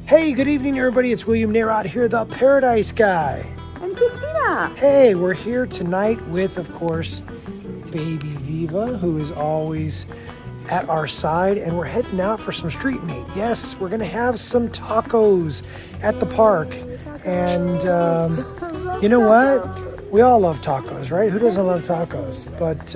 Hey, good evening, everybody. It's William Narod here, the Paradise Guy. And Christina. Hey, we're here tonight with, of course, baby Viva, who is always at our side, and we're heading out for some street meat. Yes, we're going to have some tacos at the park. And you know what? We all love tacos, right? Who doesn't love tacos? But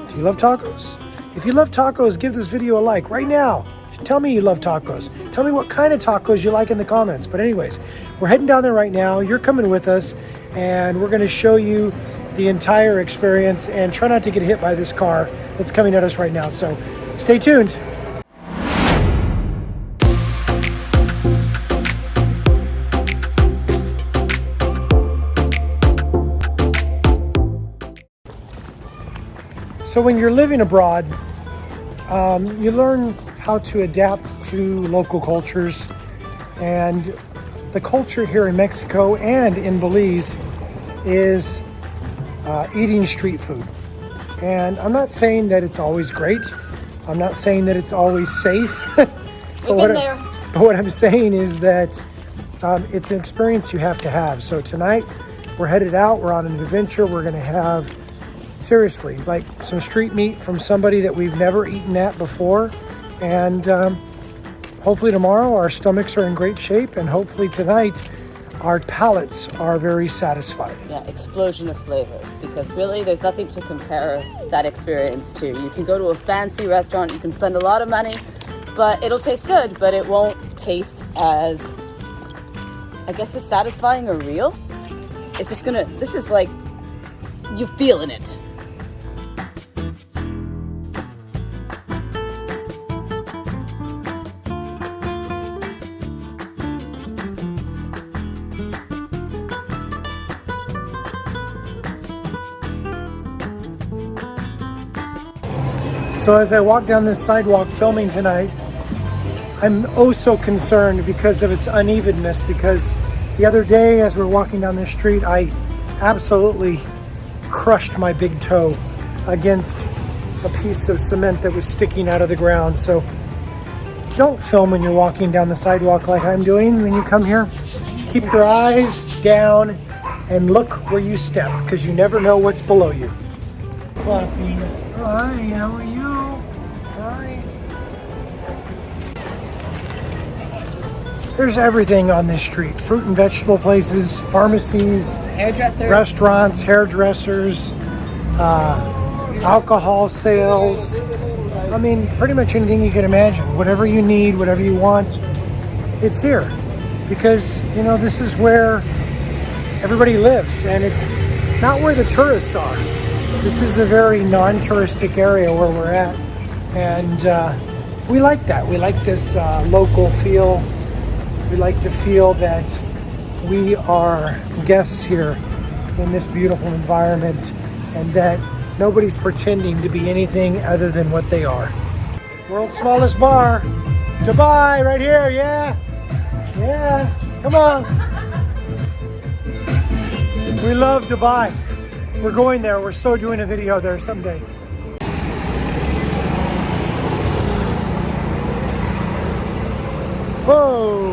do you love tacos? If you love tacos, give this video a like right now. Tell me you love tacos. Tell me what kind of tacos you like in the comments. But anyways, we're heading down there right now. You're coming with us, and we're going to show you the entire experience and try not to get hit by this car that's coming at us right now. So stay tuned. So when you're living abroad, you learn how to adapt to local cultures, and the culture here in Mexico and in Belize is eating street food. And I'm not saying that it's always great. I'm not saying that it's always safe. But what I'm saying is that it's an experience you have to have. So tonight we're headed out. We're on an adventure. We're going to have, seriously, like some street meat from somebody that we've never eaten at before. And hopefully tomorrow our stomachs are in great shape, and hopefully tonight our palates are very satisfied. Yeah, explosion of flavors, because really there's nothing to compare that experience to. You can go to a fancy restaurant, you can spend a lot of money, but it'll taste good, but it won't taste as, I guess, as satisfying or real. It's just gonna, this is like, you feeling it. So as I walk down this sidewalk filming tonight, I'm oh so concerned because of its unevenness, because the other day as we're walking down this street, I absolutely crushed my big toe against a piece of cement that was sticking out of the ground. So don't film when you're walking down the sidewalk like I'm doing when you come here. Keep your eyes down and look where you step, because you never know what's below you. Puppy, hi, how are you? Hi. There's everything on this street. Fruit and vegetable places, pharmacies, Hairdressers, restaurants, hairdressers, alcohol sales. I mean, pretty much anything you can imagine. Whatever you need, whatever you want, it's here. Because, you know, this is where everybody lives, and it's not where the tourists are. This is a very non-touristic area where we're at, and we like that. We like this local feel. We like to feel that we are guests here in this beautiful environment, and that nobody's pretending to be anything other than what they are. World's smallest bar, Dubai, right here, yeah, come on. We love Dubai. We're going there. We're so doing a video there someday. Whoa!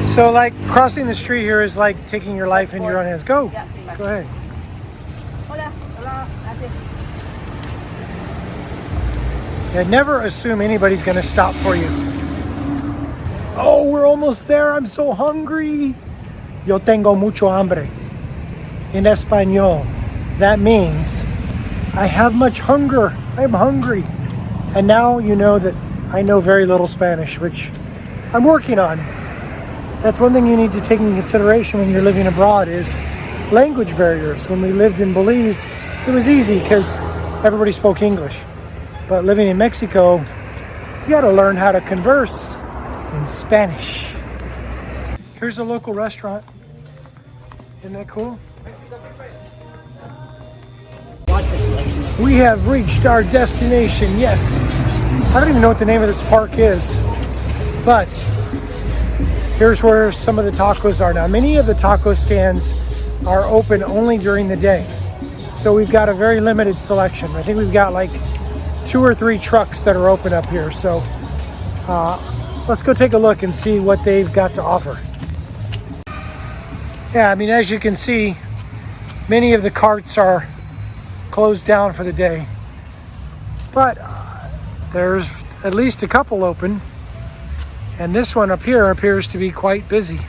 So like crossing the street here is like taking your life in your own hands. Go. Yeah, pretty much. Go ahead. Yeah, never assume anybody's gonna stop for you. Oh, we're almost there. I'm so hungry. Yo tengo mucho hambre. In Espanol, that means I have much hunger. I'm hungry. And now you know that I know very little Spanish, which I'm working on. That's one thing you need to take into consideration when you're living abroad is language barriers. When we lived in Belize, it was easy because everybody spoke English. But living in Mexico, you got to learn how to converse in Spanish. Here's a local restaurant. Isn't that cool? We have reached our destination, yes. I don't even know what the name of this park is, but here's where some of the tacos are now. Many of the taco stands are open only during the day. So we've got a very limited selection. I think we've got like 2 or 3 trucks that are open up here. So let's go take a look and see what they've got to offer. Yeah, I mean, as you can see, many of the carts are closed down for the day, but there's at least a couple open, and this one up here appears to be quite busy.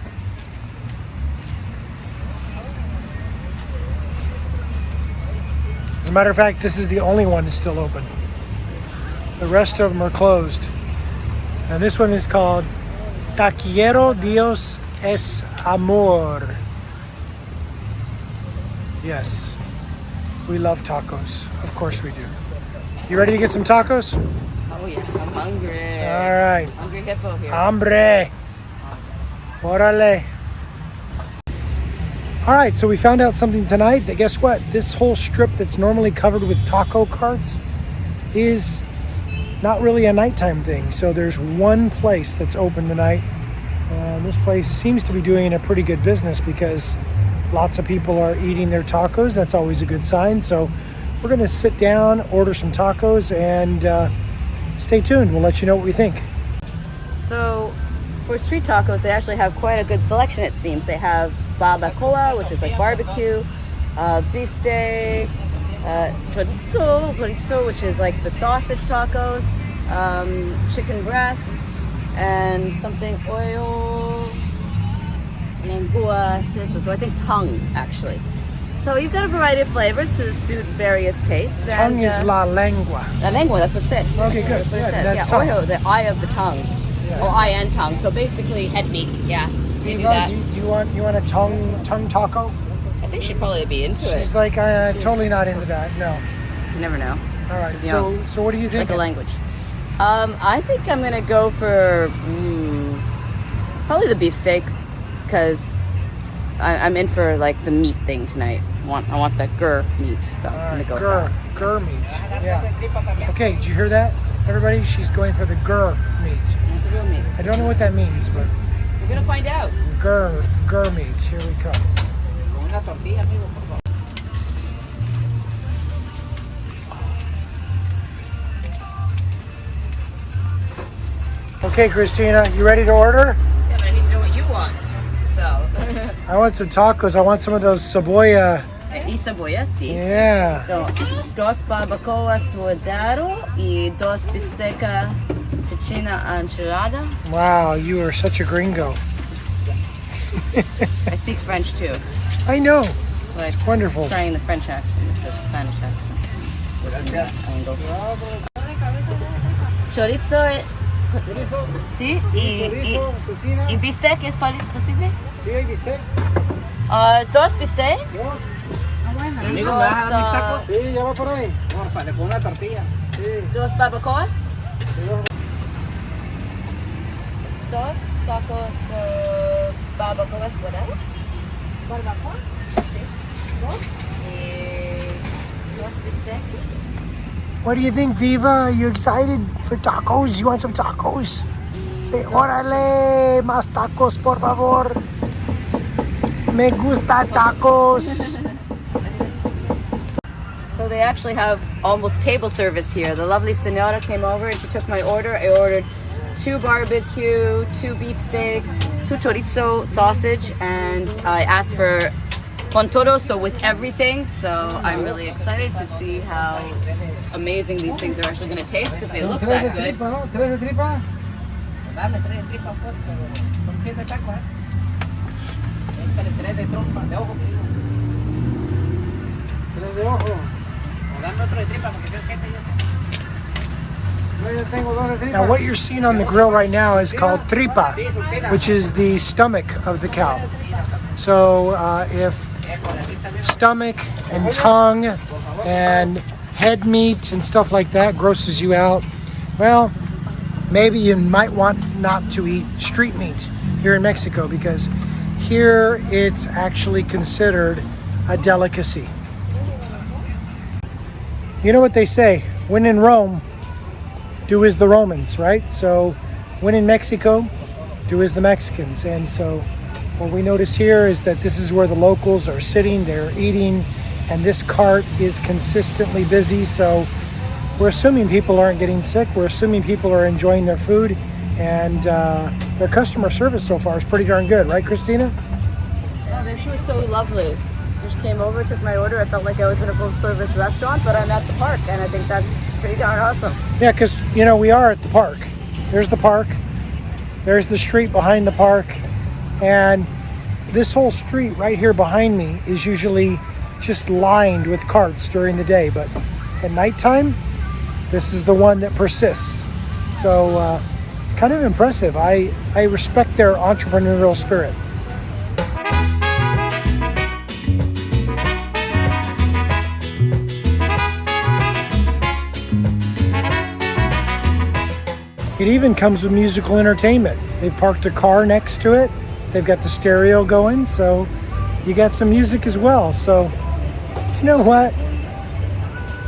As a matter of fact, this is the only one that's still open. The rest of them are closed. And this one is called Taquero Dios es Amor. Yes, we love tacos. Of course we do. You ready to get some tacos? Oh yeah, I'm hungry. All right. Hungry hippo here. Hambre. Órale. All right, so we found out something tonight that guess what? This whole strip that's normally covered with taco carts is not really a nighttime thing. So there's one place that's open tonight. This place seems to be doing a pretty good business because lots of people are eating their tacos. That's always a good sign. So we're gonna sit down, order some tacos, and stay tuned. We'll let you know what we think. So for street tacos, they actually have quite a good selection, it seems. They have barbacoa, which is like barbecue, beef steak, chorizo, which is like the sausage tacos, chicken breast, and something oil, lengua, so I think tongue, actually. So you've got a variety of flavors to suit various tastes. Tongue is la lengua. La lengua, that's what it said. Okay, good. That's what it Yeah, says. that's Yeah, tongue. ojo, the eye of the tongue. Yeah. Or eye and tongue. So basically head meat, yeah. We do that. Do you want a tongue taco? I think she'd probably be into it. She's like, totally not into that. No. You never know. All right. You So know, so what do you think? Like a language. I think I'm gonna go for probably the beef steak, because I'm in for like the meat thing tonight. I want the gur meat, so I'm gonna go with that. Gur meat. Yeah. Okay. Did you hear that, everybody? She's going for the gur meat. Yeah, the real meat. I don't know what that means, but We're gonna find out. gur meat. Here we come. Okay, Christina, you ready to order? Yeah, but I need to know what you want. So. I want some tacos. I want some of those cebolla. Y cebolla, sí. Yeah. So, dos barbacoa suadero y dos bisteca chichina enchilada. Wow, you are such a gringo. I speak French too, I know. so It's wonderful. I'm trying the French accent with the Spanish accent. Angle. Chorizo, sí, y bistec es posible. Dos bistec. Y dos, Sí, ya va por ahí. Porfa, le pongo una tortilla. dos barbacoa. Dos tacos barbacoa suadero. Barbacoa. Sí. Dos. Y dos bistec. What do you think, Viva? Are you excited for tacos? You want some tacos? Say, órale, más tacos, por favor. Me gusta tacos. So they actually have almost table service here. The lovely senora came over and she took my order. I ordered 2 barbecue, 2 beef steak, 2 chorizo sausage, and I asked for con todo, so with everything. So I'm really excited to see how amazing these things are actually going to taste, because they look that good. ¿Tres de tripa? Dame 3 de tripa, pues, pero son 7 tacos, ¿eh? Échale 3 de trompa, de ojo. 3 de ojo. O dame otro de tripa, porque son 7 yo tengo 2 de tripa. Now, what you're seeing on the grill right now is called tripa, which is the stomach of the cow. So if stomach and tongue and head meat and stuff like that grosses you out, well, maybe you might want not to eat street meat here in Mexico, because here it's actually considered a delicacy. You know what they say, when in Rome, do as the Romans, right? So when in Mexico, do as the Mexicans. And so what we notice here is that this is where the locals are sitting, they're eating, and this cart is consistently busy. So we're assuming people aren't getting sick. We're assuming people are enjoying their food, and their customer service so far is pretty darn good, right, Christina? Oh, she was so lovely. She came over, took my order. I felt like I was in a full-service restaurant, but I'm at the park, and I think that's pretty darn awesome. Yeah, because, you know, we are at the park. There's the park. There's the street behind the park. And this whole street right here behind me is usually just lined with carts during the day. But at nighttime, this is the one that persists. So kind of impressive. I respect their entrepreneurial spirit. It even comes with musical entertainment. They've parked a car next to it. They've got the stereo going, so you got some music as well. So, you know what?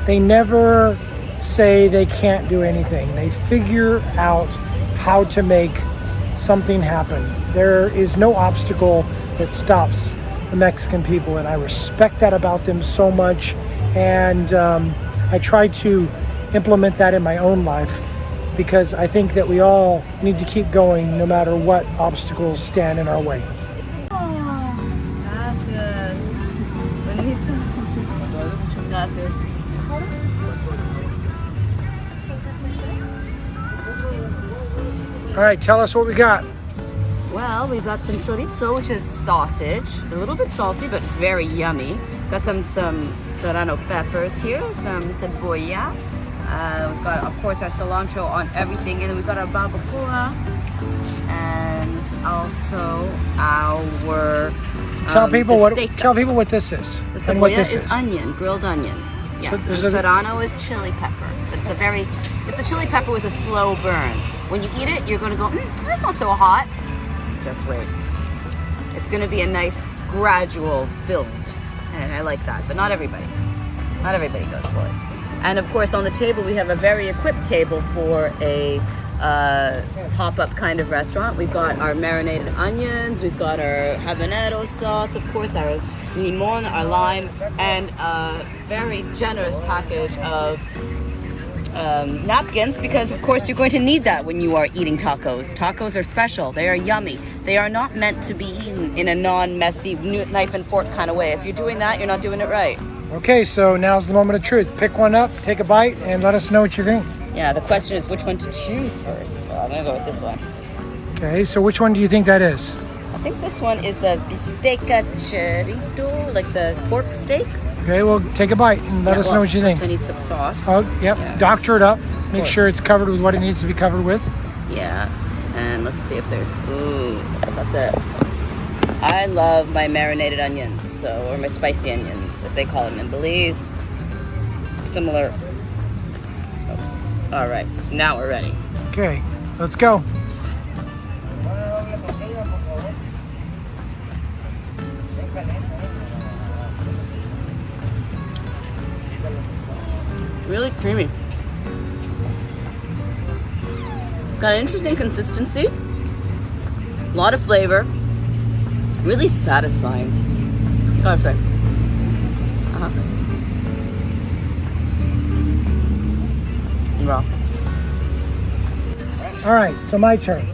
They never say they can't do anything. They figure out how to make something happen. There is no obstacle that stops the Mexican people, and I respect that about them so much. And I try to implement that in my own life, because I think that we all need to keep going no matter what obstacles stand in our way. Gracias. Bonito. Muchas gracias. All right, tell us what we got. Well, we've got some chorizo, which is sausage. A little bit salty, but very yummy. Got some serrano peppers here, some cebolla. We've got, of course, our cilantro on everything, and then we've got our barbacoa, and also our Tell people what this is. The and cebolla what this is onion, grilled onion. Yeah. So The there's a- serrano is chili pepper. It's a chili pepper with a slow burn. When you eat it, you're going to go, that's not so hot. Just wait. It's going to be a nice gradual build, and I like that. But not everybody. Not everybody goes for it. And of course, on the table, we have a very equipped table for a pop-up kind of restaurant. We've got our marinated onions, we've got our habanero sauce, of course, our limon, our lime, and a very generous package of napkins, because of course you're going to need that when you are eating tacos. Tacos are special. They are yummy. They are not meant to be eaten in a non-messy knife and fork kind of way. If you're doing that, you're not doing it right. Okay, so now's the moment of truth. Pick one up, take a bite, and let us know what you think. Yeah, the question is which one to choose first. Well, I'm gonna go with this one. Okay, so which one do you think that is? I think this one is the bisteca chorito, like the pork steak. Okay, well, take a bite and let us know what you think. I need some sauce. Oh, yep. Yeah. Doctor it up. Make course. sure it's covered with what it needs to be covered with. Yeah, and let's see if there's. Ooh, how about that? I love my marinated onions, or my spicy onions, as they call them in Belize. Similar. So, all right, now we're ready. Okay, let's go. Really creamy. It's got an interesting consistency. A lot of flavor. Really satisfying. Gotta say. Raw. All right, so my turn.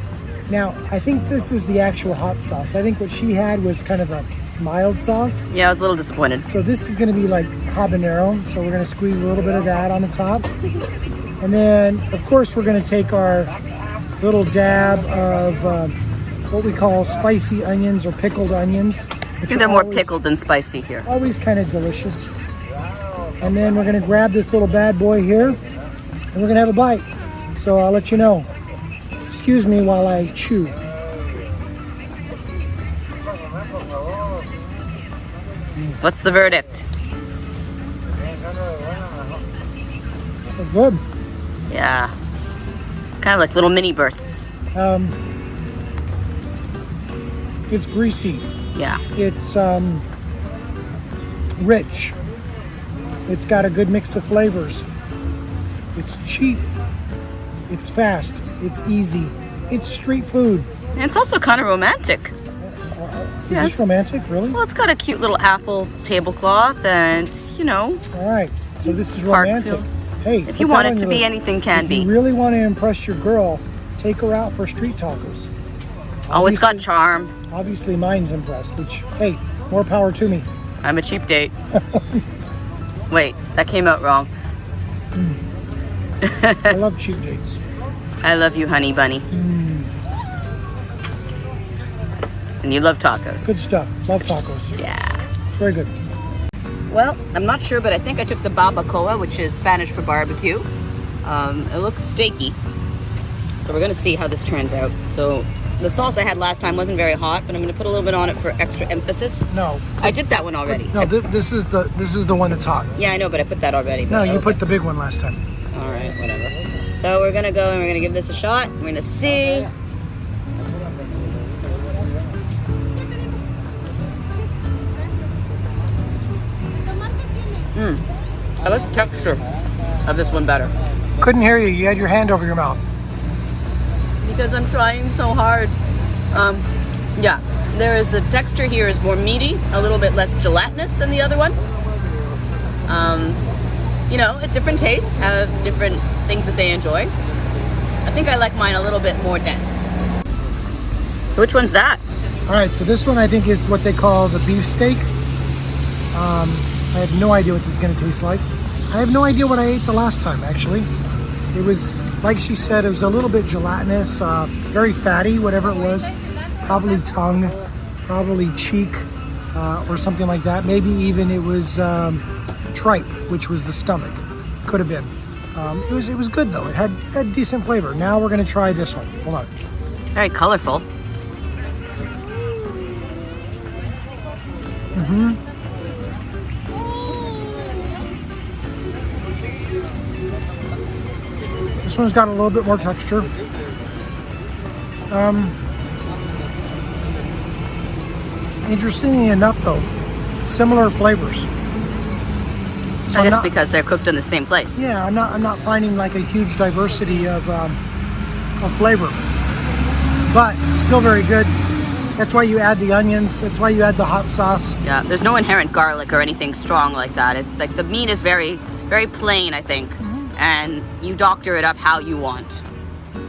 Now, I think this is the actual hot sauce. I think what she had was kind of a mild sauce. Yeah, I was a little disappointed. So this is going to be like habanero. So we're going to squeeze a little bit of that on the top. And then, of course, we're going to take our little dab of what we call spicy onions or pickled onions. I think they're more pickled than spicy here. Always kind of delicious. And then we're going to grab this little bad boy here, and we're going to have a bite. So I'll let you know. Excuse me while I chew. What's the verdict? It's good. Yeah. Kind of like little mini bursts. It's greasy. Yeah. It's rich. It's got a good mix of flavors. It's cheap. It's fast. It's easy. It's street food. And it's also kind of romantic. Is this romantic, really? Well, it's got a cute little apple tablecloth and, All right. So this is park romantic. feel. Hey, If you want it to be, anything can if be. you really want to impress your girl, take her out for street tacos. Oh, it's got Obviously- charm. Obviously, mine's impressed, which, hey, more power to me. I'm a cheap date. Wait, that came out wrong. I love cheap dates. I love you, honey bunny. And you love tacos. Good stuff. Love tacos. Yeah. Very good. Well, I'm not sure, but I think I took the barbacoa, which is Spanish for barbecue. It looks steaky. So we're gonna see how this turns out. So the sauce I had last time wasn't very hot, but I'm gonna put a little bit on it for extra emphasis. No. I did that one already. No, this is the one that's hot. Yeah, I know, but I put that already. No, but you okay. put the big one last time. All right, whatever. So we're gonna go and we're gonna give this a shot. We're gonna see. I like the texture of this one better. Couldn't hear you. You had your hand over your mouth. Because I'm trying so hard. Yeah, there is a texture here is more meaty, a little bit less gelatinous than the other one. You know, different tastes have different things that they enjoy. I think I like mine a little bit more dense. So which one's that? All right, so this one I think is what they call the beef steak. I have no idea what this is going to taste like. I have no idea what I ate the last time, actually. It was, like she said, it was a little bit gelatinous, very fatty, whatever it was. Probably tongue, probably cheek, or something like that. Maybe even it was tripe, which was the stomach. Could have been. It was good though. It had decent flavor. Now we're going to try this one. Hold on. Very colorful. This one's got a little bit more texture. Interestingly enough, though, similar flavors. So I guess because they're cooked in the same place. Yeah, I'm not finding like a huge diversity of flavor, but still very good. That's why you add the onions. That's why you add the hot sauce. Yeah, there's no inherent garlic or anything strong like that. It's like the meat is very, very plain, I think, and you doctor it up how you want.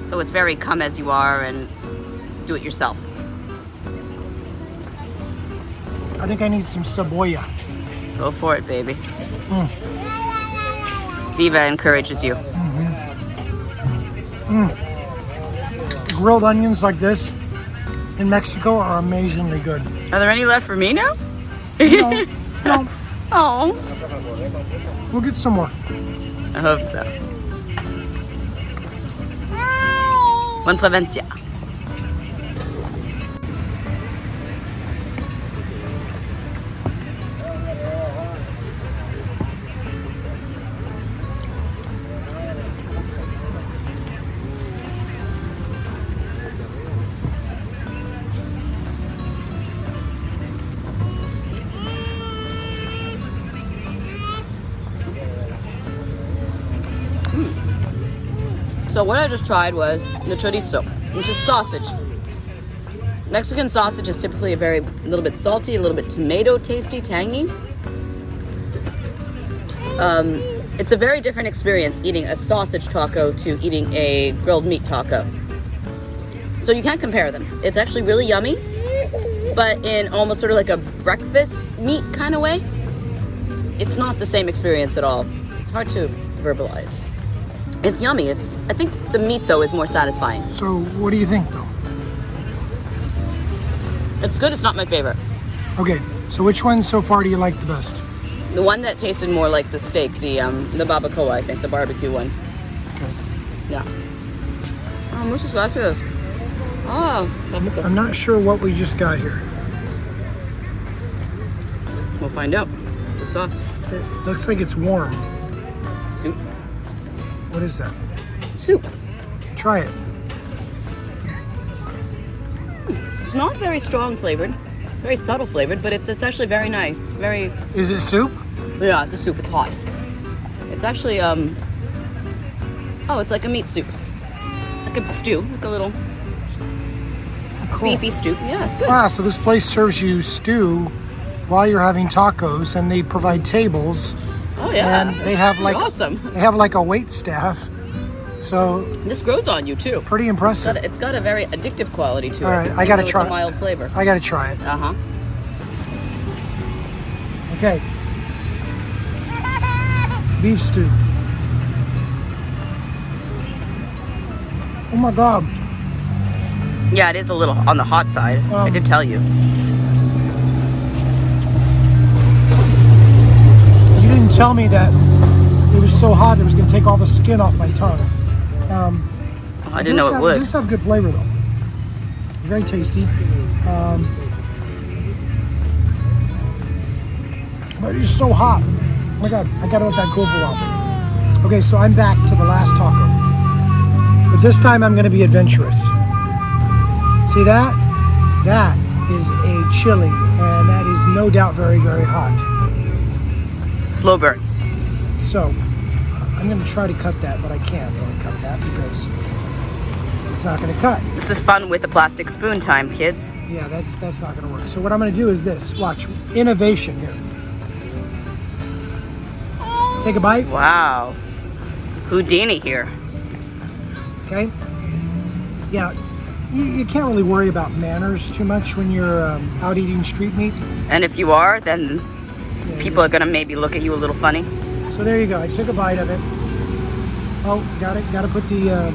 So it's very come as you are and do it yourself. I think I need some cebolla. Go for it, baby. Viva encourages you. Grilled onions like this in Mexico are amazingly good. Are there any left for me now? No, Oh, we'll get some more. I hope so. Buon Provencia. So what I just tried was the chorizo, which is sausage. Mexican sausage is typically a little bit salty, a little bit tomato tasty, tangy. It's a very different experience eating a sausage taco to eating a grilled meat taco. So you can't compare them. It's actually really yummy, but in almost sort of like a breakfast meat kind of way. It's not the same experience at all. It's hard to verbalize. It's yummy. I think the meat though is more satisfying. So what do you think though? It's good. It's not my favorite. Okay, so which one so far do you like the best? The one that tasted more like the steak, the barbacoa, I think, the barbecue one. Okay. Yeah. Muchas gracias. I'm not sure what we just got here. We'll find out. The sauce. It looks like it's warm. Soup. What is that? Soup. Try it. It's not very strong flavored, very subtle flavored, but it's actually very nice. Very. Is it soup? Yeah, it's a soup. It's hot. It's actually it's like a meat soup, like a stew, like a little Cool. beefy stew. Yeah, it's good. Wow, so this place serves you stew while you're having tacos, and they provide tables Oh yeah. And they have like awesome. They have like a wait staff. So This grows on you too. pretty impressive. It's got a very addictive quality to it. All right, I even gotta though try It's a it. mild flavor. I gotta try it. Uh-huh. Okay. Beef stew. Oh my God. Yeah, it is a little on the hot side. I did tell you. You didn't tell me that it was so hot it was gonna take all the skin off my tongue. I didn't know it would. It does have good flavor though. Very tasty. But it's so hot. Oh my God, I gotta let that cool for a while. Okay, so I'm back to the last taco. But this time I'm gonna be adventurous. See that? That is a chili, and that is no doubt very, very hot. Slow burn. So, I'm gonna try to cut that, but I can't really cut that because it's not gonna cut. This is fun with the plastic spoon time, kids. Yeah, that's not gonna work. So what I'm gonna do is this. Watch, innovation here. Take a bite, Wow. Houdini here. okay? Yeah, you can't really worry about manners too much when you're out eating street meat. And if you are, then Yeah, people are gonna maybe look at you a little funny. So there you go. I took a bite of it. Oh, got to put the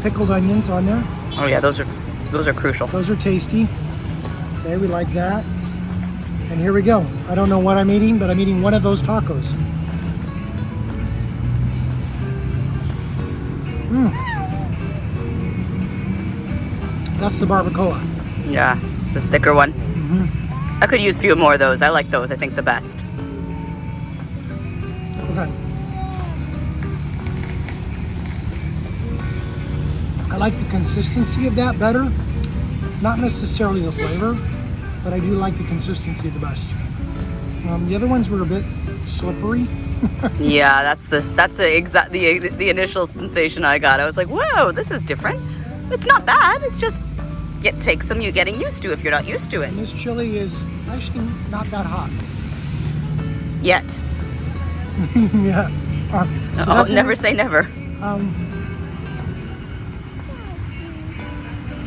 pickled onions on there. Oh yeah, those are crucial. Those are tasty. Okay, we like that. And here we go. I don't know what I'm eating, but I'm eating one of those tacos. That's the barbacoa. Yeah, this thicker one. I could use a few more of those. I like those. I think the best. Okay. I like the consistency of that better. Not necessarily the flavor, but I do like the consistency the best. The other ones were a bit slippery. Yeah, that's the initial sensation I got. I was like, whoa, this is different. It's not bad. It's just it takes some getting used to if you're not used to it. And this chili is actually not that hot. Yet. Yeah. Oh, never say never.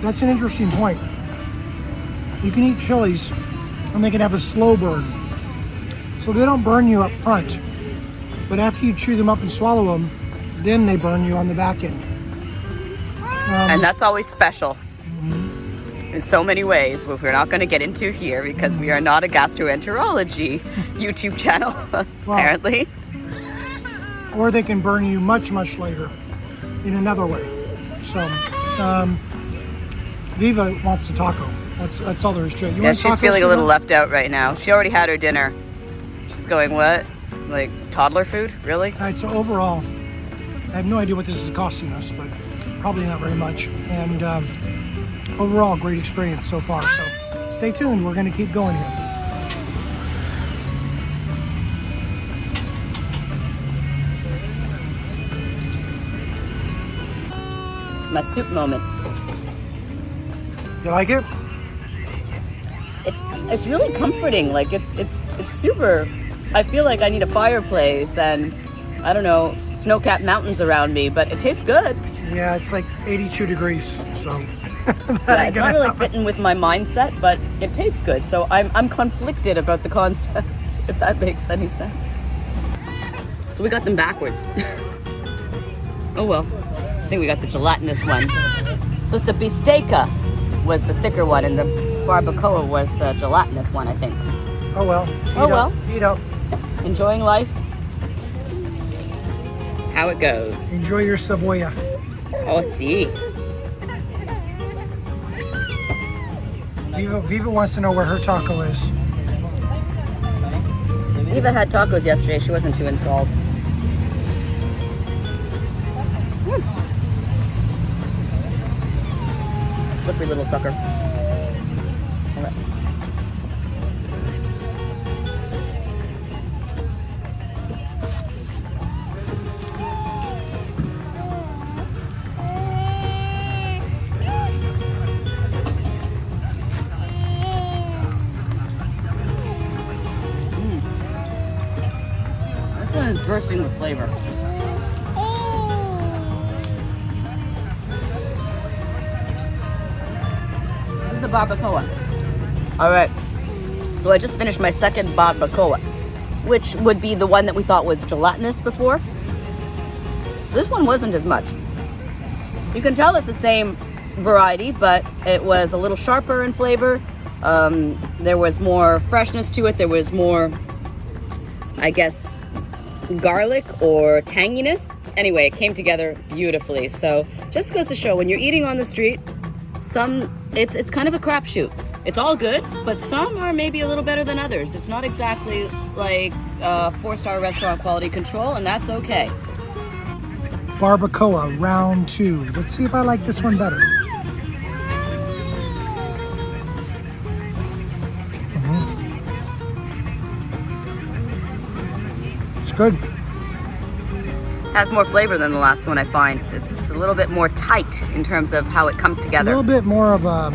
That's an interesting point. You can eat chilies and they can have a slow burn. So they don't burn you up front. But after you chew them up and swallow them, then they burn you on the back end. And that's always special. In so many ways, which we're not going to get into here because we are not a gastroenterology YouTube channel, apparently. Or they can burn you much, much later in another way. So, Viva wants a taco. That's all there is to it. You Yeah, want she's tacos, feeling a little Viva? left out right now. She already had her dinner. She's going, what? Like toddler food? Really? All right, so overall, I have no idea what this is costing us, but probably not very much. And overall, great experience so far. So stay tuned. We're going to keep going here. My soup moment. You like it? It's really comforting. Like it's super. I feel like I need a fireplace and I don't know, snow-capped mountains around me, but it tastes good. Yeah, it's like 82 degrees. So Yeah, it's not really fitting with my mindset, but it tastes good. So I'm conflicted about the concept, if that makes any sense. So we got them backwards. Oh well. I think we got the gelatinous one. So it's the bisteca was the thicker one and the barbacoa was the gelatinous one, I think. Oh well. Eat up. Enjoying life. How it goes. Enjoy your cebolla. Oh, see. Viva wants to know where her taco is. Eva had tacos yesterday. She wasn't too enthralled. Slippery little sucker. All right. bursting with flavor. This is the barbacoa. All right, so I just finished my second barbacoa, which would be the one that we thought was gelatinous before. This one wasn't as much. You can tell it's the same variety, but it was a little sharper in flavor. There was more freshness to it. There was more, I guess, garlic or tanginess. Anyway, it came together beautifully. So just goes to show, when you're eating on the street, it's kind of a crapshoot. It's all good, but some are maybe a little better than others. It's not exactly like 4-star restaurant quality control, and that's okay. Barbacoa, round 2. Let's see if I like this one better. It's good. Has more flavor than the last one, I find. It's a little bit more tight in terms of how it comes A together. little bit more of a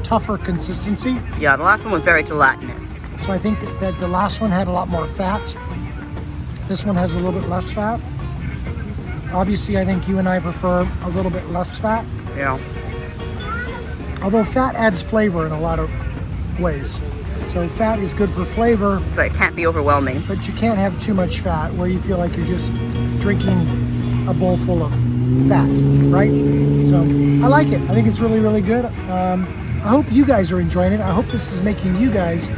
tougher consistency. Yeah, the last one was very gelatinous. So I think that the last one had a lot more fat. This one has a little bit less fat. Obviously, I think you and I prefer a little bit less fat. Yeah. Although fat adds flavor in a lot of ways. So fat is good for flavor, But it can't be overwhelming. but you can't have too much fat where you feel like you're just drinking a bowl full of fat, right? So I like it. I think it's really, really good. I hope you guys are enjoying it. I hope this is making you guys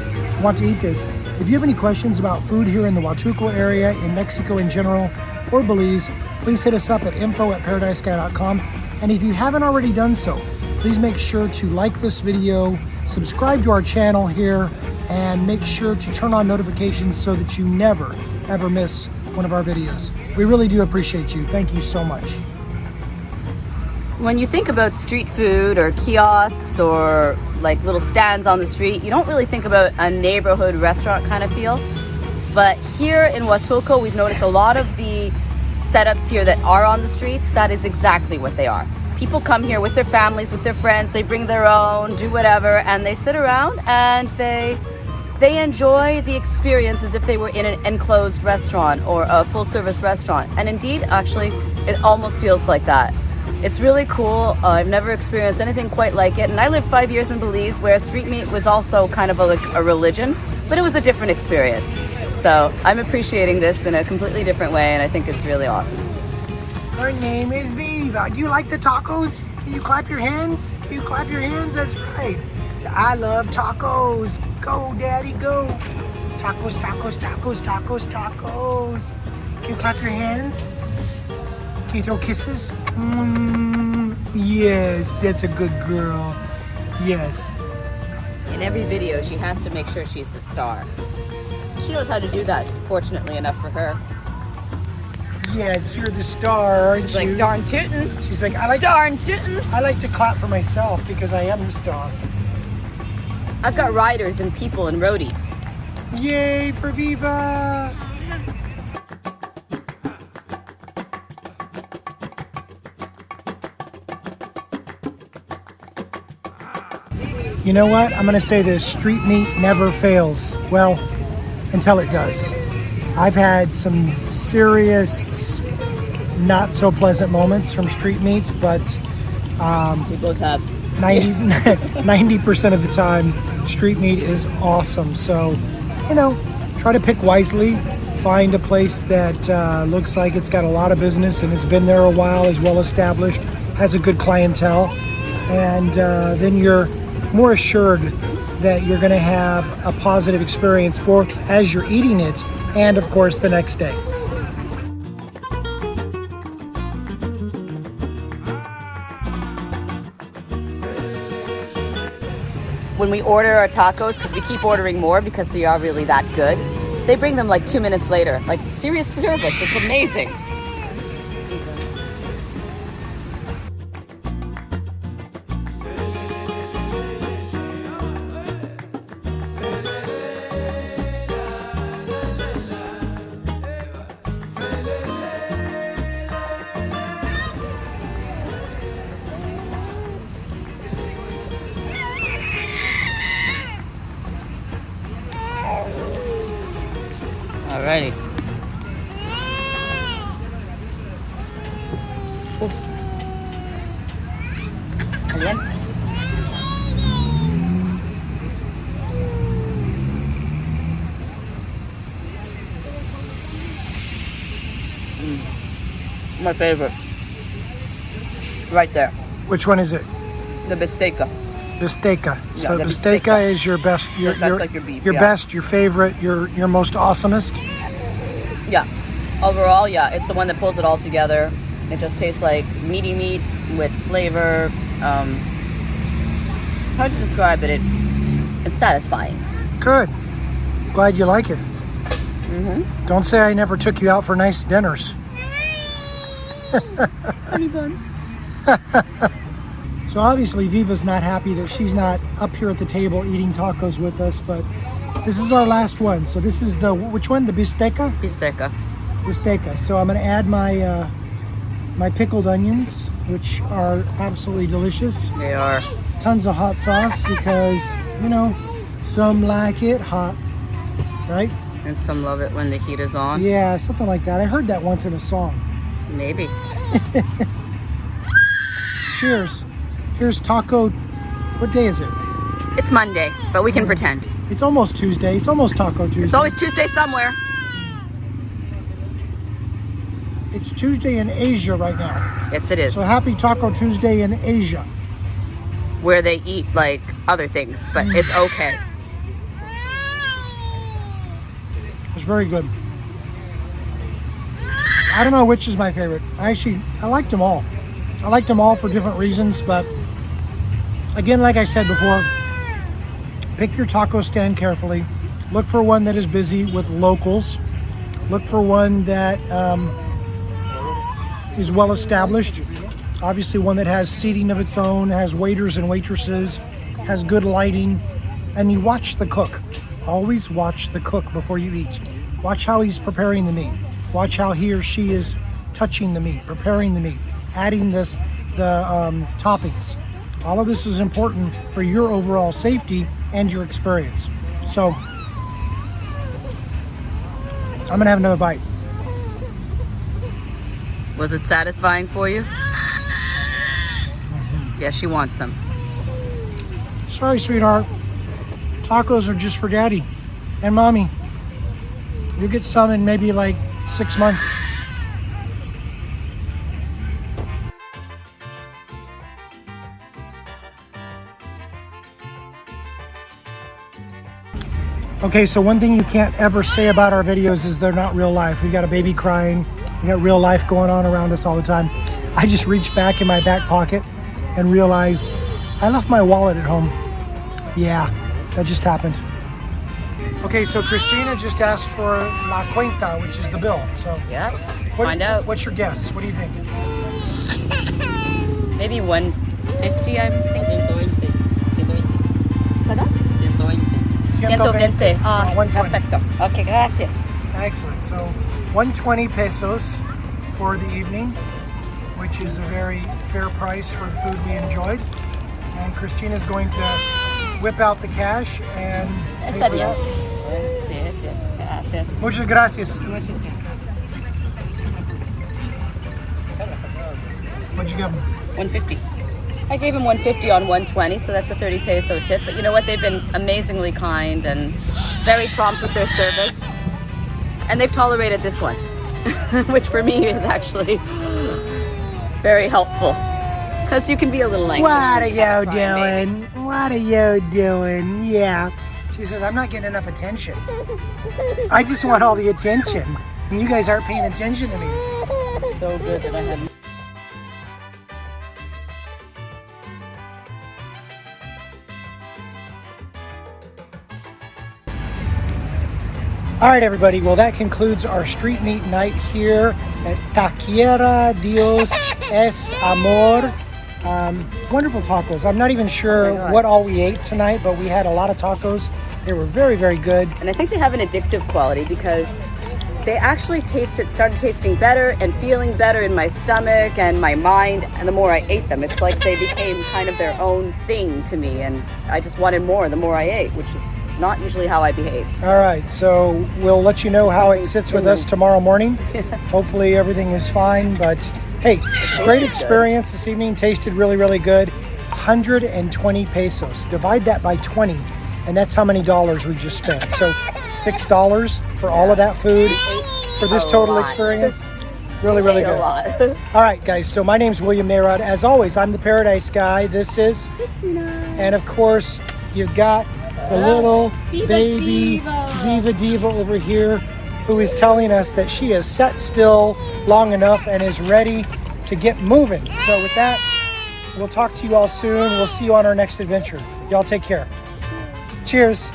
want to eat this. If you have any questions about food here in the Huatulco area, in Mexico in general, or Belize, please hit us up at info@ParadiseGuy.com. And if you haven't already done so, please make sure to like this video, subscribe to our channel here, and make sure to turn on notifications so that you never, ever miss one of our videos. We really do appreciate you. Thank you so much. When you think about street food or kiosks or like little stands on the street, you don't really think about a neighborhood restaurant kind of feel. But here in Huatulco, we've noticed a lot of the setups here that are on the streets, that is exactly what they are. People come here with their families, with their friends, they bring their own, do whatever, and they sit around and they enjoy the experience as if they were in an enclosed restaurant or a full-service restaurant. And indeed, actually, it almost feels like that. It's really cool. I've never experienced anything quite like it. And I lived 5 years in Belize where street meat was also kind of a religion, but it was a different experience. So I'm appreciating this in a completely different way, and I think it's really awesome. Her name is Viva. Do you like the tacos? Can you clap your hands? Can you clap your hands? That's right. I love tacos. Go, Daddy, go. Tacos, tacos, tacos, tacos, tacos. Can you clap your hands? Can you throw kisses? Yes, that's a good girl. Yes. In every video, she has to make sure she's the star. She knows how to do that, fortunately enough for her. Yes, you're the star, aren't She's you? like, darn tootin'. She's like, Darn tootin'. I like to clap for myself because I am the star. I've got riders and people and roadies. Yay for Viva! You know what? I'm gonna say this, street meat never fails. Well, until it does. I've had some serious, not so pleasant moments from street meat, but We both have. 90% of the time, street meat is awesome. So, try to pick wisely. Find a place that looks like it's got a lot of business and has been there a while, is well established, has a good clientele, and then you're more assured that you're going to have a positive experience both as you're eating it and, of course, the next day. When we order our tacos, because we keep ordering more because they are really that good, they bring them like 2 minutes later. Like, serious service. It's amazing. Alrighty. Oops. Caliente. My favorite. Right there. Which one is it? The bisteca. Bisteca. Yeah, So the bisteca bisteca. is your best, That's like your beef, your yeah. best, your favorite, your most awesomest. Yeah. Overall, yeah, it's the one that pulls it all together. It just tastes like meaty meat with flavor. It's hard to describe it. It's satisfying. Good. Glad you like it. Don't say I never took you out for nice dinners. Honey bun. So obviously Viva's not happy that she's not up here at the table eating tacos with us, but this is our last one. So this is the, which one? The bisteca? Bisteca. Bisteca. So I'm gonna add my my pickled onions, which are absolutely delicious. They are. Tons of hot sauce because, you know, some like it hot, right? And some love it when the heat is on. Yeah, something like that. I heard that once in a song. Maybe. Cheers. Here's taco. What day is it? It's Monday, but we can pretend. It's almost Tuesday. It's almost Taco Tuesday. It's always Tuesday somewhere. It's Tuesday in Asia right now. Yes, it is. So happy Taco Tuesday in Asia. Where they eat like other things, but it's okay. It's very good. I don't know which is my favorite. I liked them all. I liked them all for different reasons, but again, like I said before, pick your taco stand carefully. Look for one that is busy with locals. Look for one that is well established. Obviously one that has seating of its own, has waiters and waitresses, has good lighting, and you watch the cook. Always watch the cook before you eat. Watch how he's preparing the meat. Watch how he or she is touching the meat, preparing the meat, adding the toppings. All of this is important for your overall safety and your experience. So I'm gonna have another bite. Was it satisfying for you? Yeah, she wants some. Sorry, sweetheart. Tacos are just for daddy and mommy. You'll get some in maybe like 6 months. Okay, so one thing you can't ever say about our videos is they're not real life. We got a baby crying. We got real life going on around us all the time. I just reached back in my back pocket and realized I left my wallet at home. Yeah, that just happened. Okay, so Christina just asked for la cuenta, which is the bill. So Yeah. Find out. What's your guess? What do you think? Maybe 150, I'm thinking. 120. Ah, So 120. perfecto. Okay, gracias. Excellent. So 120 pesos for the evening, which is a very fair price for the food we enjoyed. And Christina's going to whip out the cash and pay Está for bien. that. Sí, sí. Gracias. Muchas gracias. Muchas gracias. What'd you give him? 150. I gave him 150 on 120, so that's a 30 peso tip. But you know what? They've been amazingly kind and very prompt with their service. And they've tolerated this one, which for me is actually very helpful. Because you can be a little anxious. What are you Crying, doing? What are you doing? Yeah. She says, I'm not getting enough attention. I just want all the attention. And you guys aren't paying attention to me. baby. So good that I had. All right, everybody. Well, that concludes our street meat night here at Taqueria Dios es Amor. Wonderful tacos. I'm not even sure what all we ate tonight, but we had a lot of tacos. They were very, very good. And I think they have an addictive quality because they actually started tasting better and feeling better in my stomach and my mind. And the more I ate them, it's like they became kind of their own thing to me. And I just wanted more the more I ate, which is not usually how I behave. So. All right, so we'll let you know how it sits with us tomorrow morning. Hopefully everything is fine, but Hey, great experience this evening. Tasted really, really good. 120 pesos. Divide that by 20, and that's how many dollars we just spent. So $6 for all of that food for this total experience. Really, really good. A lot. All right, guys. So my name's William Narod. As always, I'm the Paradise Guy. This is Christina. And of course, you've got the little Viva baby Diva. Viva Diva over here, who is telling us that she has sat still long enough and is ready to get moving. So with that, we'll talk to you all soon. We'll see you on our next adventure. Y'all take care. Cheers.